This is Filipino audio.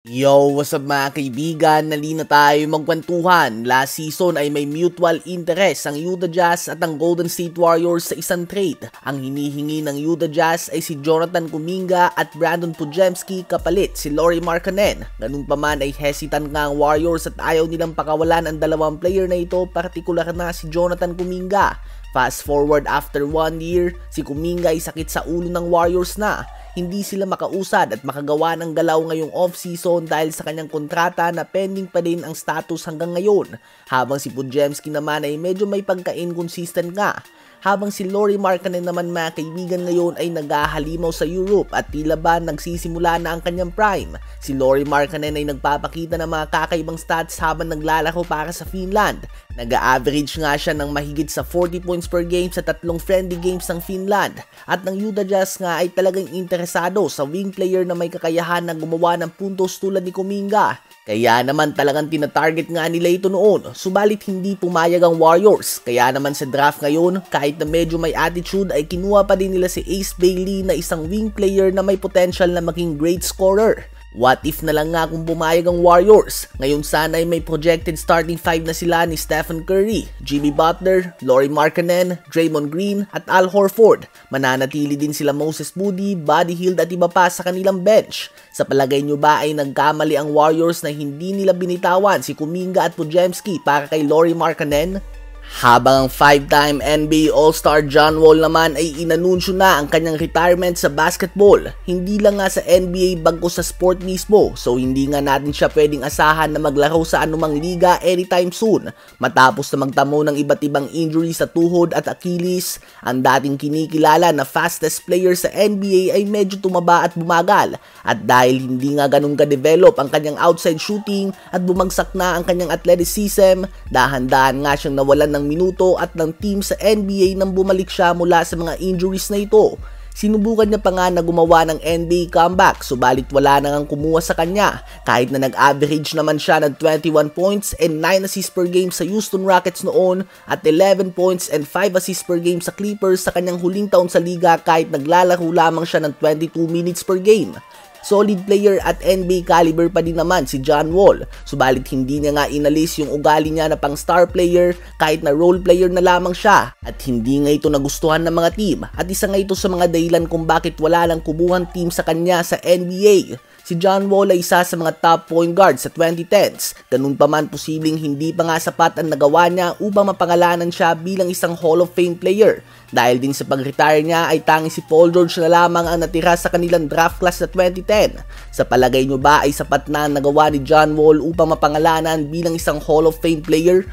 Yo, what's up mga kaibigan? Nali na tayo magkwentuhan. Last season ay may mutual interest ang Utah Jazz at ang Golden State Warriors sa isang trade. Ang hinihingi ng Utah Jazz ay si Jonathan Kuminga at Brandon Podziemski kapalit si Lauri Markkanen. Ganun pa man ay hesitant nga ang Warriors at ayaw nilang pakawalan ang dalawang player na ito, partikular na si Jonathan Kuminga. Fast forward after 1 year, si Kuminga ay sakit sa ulo ng Warriors na. Hindi sila makausad at makagawa ng galaw ngayong off-season dahil sa kanyang kontrata na pending pa din ang status hanggang ngayon. Habang si Podziemski naman ay medyo may pagka-inconsistent nga. Habang si Lauri Markkanen naman mga kaibigan ngayon ay naghahalimaw sa Europe at tila ba nagsisimula na ang kanyang prime. Si Lauri Markkanen ay nagpapakita ng mga kakaibang stats habang naglalaro para sa Finland. Nag-a-average nga siya ng mahigit sa 40 points per game sa 3 friendly games ng Finland. At ng Utah Jazz nga ay talagang interesado sa wing player na may kakayahan na gumawa ng puntos tulad ni Kuminga. Kaya naman talagang tina-target nga nila ito noon, subalit hindi pumayag ang Warriors. Kaya naman sa draft ngayon, kahit na medyo may attitude ay kinuha pa din nila si Ace Bailey na isang wing player na may potential na maging great scorer. What if na lang nga kung pumayag ang Warriors? Ngayon sana ay may projected starting 5 na sila ni Stephen Curry, Jimmy Butler, Lauri Markkanen, Draymond Green at Al Horford. Mananatili din sila Moses Moody, Buddy Hield at iba pa sa kanilang bench. Sa palagay nyo ba ay nagkamali ang Warriors na hindi nila binitawan si Kuminga at Podziemski para kay Lauri Markkanen? Habang ang 5-time NBA All-Star John Wall naman ay inanunsyo na ang kanyang retirement sa basketball. Hindi lang nga sa NBA bagkus sa sport mismo, so hindi nga natin siya pwedeng asahan na maglaro sa anumang liga anytime soon. Matapos na magtamo ng iba't ibang injuries sa tuhod at Achilles, ang dating kinikilala na fastest player sa NBA ay medyo tumaba at bumagal. At dahil hindi nga ganun ka-develop ang kanyang outside shooting at bumagsak na ang kanyang athleticism, dahan-dahan nga siyang nawalan ng minuto at ng team sa NBA nang bumalik siya mula sa mga injuries na ito. Sinubukan niya pa nga na gumawa ng NBA comeback, subalit wala nang kumuha sa kanya. Kahit na nag-average naman siya ng 21 points and 9 assists per game sa Houston Rockets noon at 11 points and 5 assists per game sa Clippers sa kanyang huling taon sa liga kahit naglalaro lamang siya ng 22 minutes per game. Solid player at NBA caliber pa din naman si John Wall, subalit hindi niya nga inalis yung ugali niya na pang star player kahit na role player na lamang siya at hindi nga ito nagustuhan ng mga team at isa nga ito sa mga dahilan kung bakit wala lang kumuhang team sa kanya sa NBA. Si John Wall ay isa sa mga top point guard sa 2010s. Ganun pa man posibleng hindi pa nga sapat ang nagawa niya upang mapangalanan siya bilang isang Hall of Fame player. Dahil din sa pag-retire niya ay tanging si Paul George na lamang ang natira sa kanilang draft class sa 2010. Sa palagay nyo ba ay sapat na ang nagawa ni John Wall upang mapangalanan bilang isang Hall of Fame player?